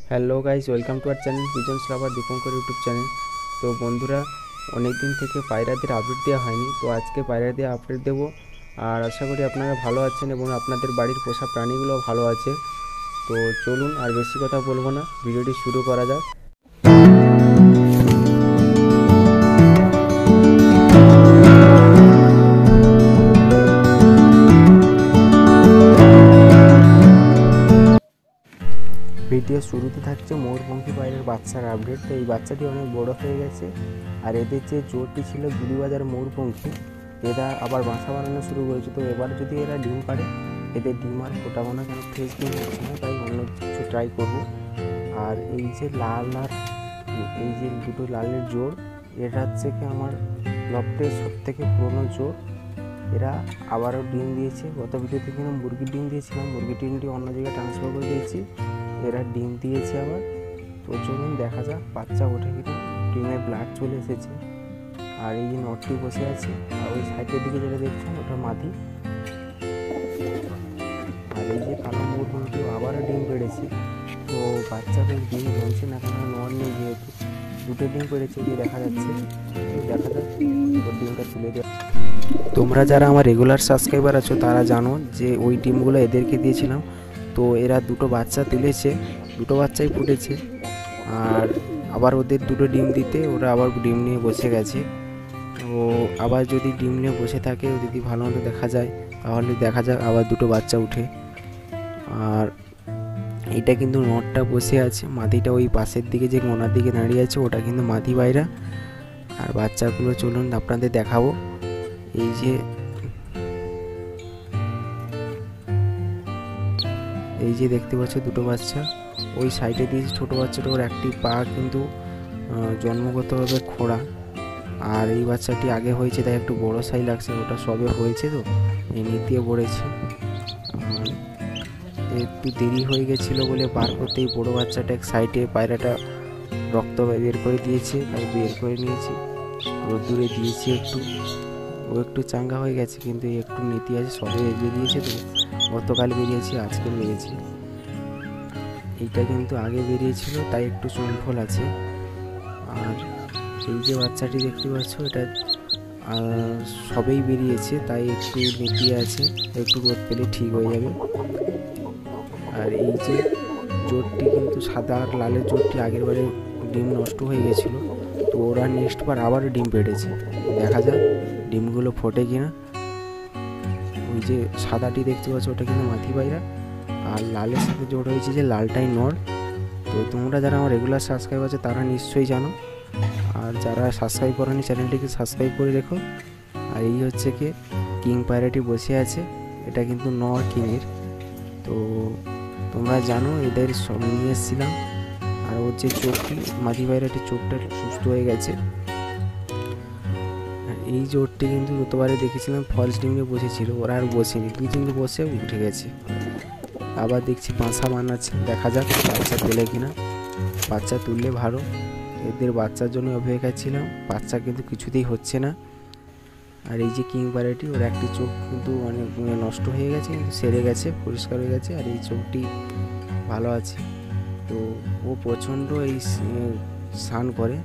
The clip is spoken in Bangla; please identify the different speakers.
Speaker 1: Hello guys, welcome to our channel pigeons lover Dipankar YouTube channel. তো বন্ধুরা, অনেক দিন থেকে পায়রাদের আপডেট দেওয়া হয়নি, তো আজকে পায়রা দিয়ে আপডেট দেবো। আর আশা করি আপনারা ভালো আছেন এবং আপনাদের বাড়ির পোষা প্রাণীগুলোও ভালো আছে। তো চলুন আর বেশি কথা বলবো না, ভিডিওটি শুরু করা যাক। ভিডিও শুরুতে থাকছে ময়ূরপঙ্খী পায়রার বাচ্চার আপডেট। তো এই বাচ্চাটি অনেক বড় হয়ে গেছে, আর এদের যে জোরটি ছিল জুড়িবাজার ময়ূরপঙ্খী, এরা আবার বাসা বানানো শুরু করেছে। তো এবার যদি এরা ডিম পারে, এদের ডিম আর ফোটাবো না, কেন ফ্রেশ ডিম হচ্ছে না, তাই অন্য কিছু ট্রাই করবো। আর এই যে লাল আর এই যে দুটো লালের জোড়, এটা হচ্ছে কি আমার লফটের সব থেকে পুরোনো জোড়। এরা আবারও ডিম দিয়েছে। গত ভিডিওতে কিন্তু মুরগির ডিম দিয়েছিলাম, মুরগির ডিমটি অন্য জায়গায় ট্রান্সফার করে দিয়েছি, এরা ডিম দিয়েছে আবার। তো চলুন দেখা যাক বাচ্চা ওঠে কিনা। ডিমে ব্লাড চলে এসেছে। আর এই যে নটটি বসে আছে, আর ওই সাইডের দিকে যেটা দেখছেন ওটা মাদি। আর এই যে কালো ময়ূরপঙ্খী আবারও ডিম পেড়েছে। তো বাচ্চাদের ডিম জমছে না, কারণ নর নেই, যেহেতু দুটো ডিম পেড়েছে যে দেখা যাচ্ছে। দেখা যাক ওর ডিমটা তুলে দেওয়া। তোমরা যারা আমার রেগুলার সাবস্ক্রাইবার আছো তারা জানো যে ওই ডিমগুলো এদেরকে দিয়েছিলাম। তো এরা দুটো বাচ্চা তুলেছে, দুটো বাচ্চাই ফুটেছে। আর আবার ওদের দুটো ডিম দিতে ওরা আবার ডিম নিয়ে বসে গেছে। তো আবার যদি ডিম নিয়ে বসে থাকে, যদি ভালো মতো দেখা যায়, তাহলে দেখা যাক আবার দুটো বাচ্চা উঠে। আর এটা কিন্তু নটটা বসে আছে, মাদিটা ওই পাশের দিকে যে কোনার দিকে দাঁড়িয়ে আছে ওটা কিন্তু মাদি পায়রা। আর বাচ্চাগুলো চলুন আপনাদের দেখাবো। এই যে দেখতে পাচ্ছ দুটো বাচ্চা, ওই সাইডে দিয়েছে ছোটো বাচ্চাটা, ওর একটি পা কিন্তু জন্মগতভাবে খোঁড়া। আর এই বাচ্চাটি আগে হয়েছে তাই একটু বড় সাইজ লাগছে, ওটা সবে হয়েছে তো এই নিতে পড়েছে। একটু দেরি হয়ে গেছিলো বলে বার করতেই বড়ো বাচ্চাটা এক সাইডে পায়রাটা রক্ত বের করে দিয়েছে, তাই বের করে নিয়েছি, রোদ্দুরে দিয়েছি একটু। ও একটু চাঙ্গা হয়ে গেছে, কিন্তু একটু নীতি আছে, সবে বেরিয়েছে তো, গতকাল বেরিয়েছে আজকে বেরিয়েছে। এইটা কিন্তু আগে বেরিয়েছিল তাই একটু চুলফল আছে। আর এই যে বাচ্চাটি দেখতে পাচ্ছ, এটা সবেই বেরিয়েছে তাই একটু নীতি আছে, একটু রোদ পেলে ঠিক হয়ে যাবে। আর এই যে জোরটি কিন্তু সাদা আর লালের জোরটি আগের বারে ডিম নষ্ট হয়ে গেছিলো, তো ওরা নেক্সট বার আবার ডিম পেড়েছে। দেখা যাক ডিমগুলো ফোটে কিনা। ওই যে সাদাটি দেখতে পাচ্ছ ওটা কিন্তু মাদি পায়রা, আর লালের সাথে জোড় হয়েছে যে লালটাই নর। তো তোমরা যারা আমার রেগুলার সাবস্ক্রাইব আছে তারা নিশ্চয়ই জানো, আর যারা সাবস্ক্রাইব করেনি চ্যানেলটিকে সাবস্ক্রাইব করে রেখো। আর এই হচ্ছে কি কিং পায়রাটি বসে আছে, এটা কিন্তু নর কিংয়ের। তো তোমরা জানো এদের সব নিয়ে এসেছিলাম। আর ওর যে চোখটি মাদি পায়রাটির চোখটা সুস্থ হয়ে গেছে। আর এই জোরটি কিন্তু গতবারে দেখেছিলাম ফলস ডিমে বসেছিল, ওরা আর বসেনি, দুই তিনটে বসে উঠে গেছে। আবার দেখছি বাসা বানাচ্ছে, দেখা যাক বাচ্চা তোলে কিনা। বাচ্চা তুললে ভালো, এদের বাচ্চার জন্য অপেক্ষায় ছিলাম, বাচ্চা কিন্তু কিছুতেই হচ্ছে না। আর এই যে কিং পায়রাটি, ওর একটি চোখ কিন্তু অনেক নষ্ট হয়ে গেছে, কিন্তু সেরে গেছে, পরিষ্কার হয়ে গেছে, আর এই চোখটি ভালো আছে। তো ও প্রচণ্ড এই স্নান করে,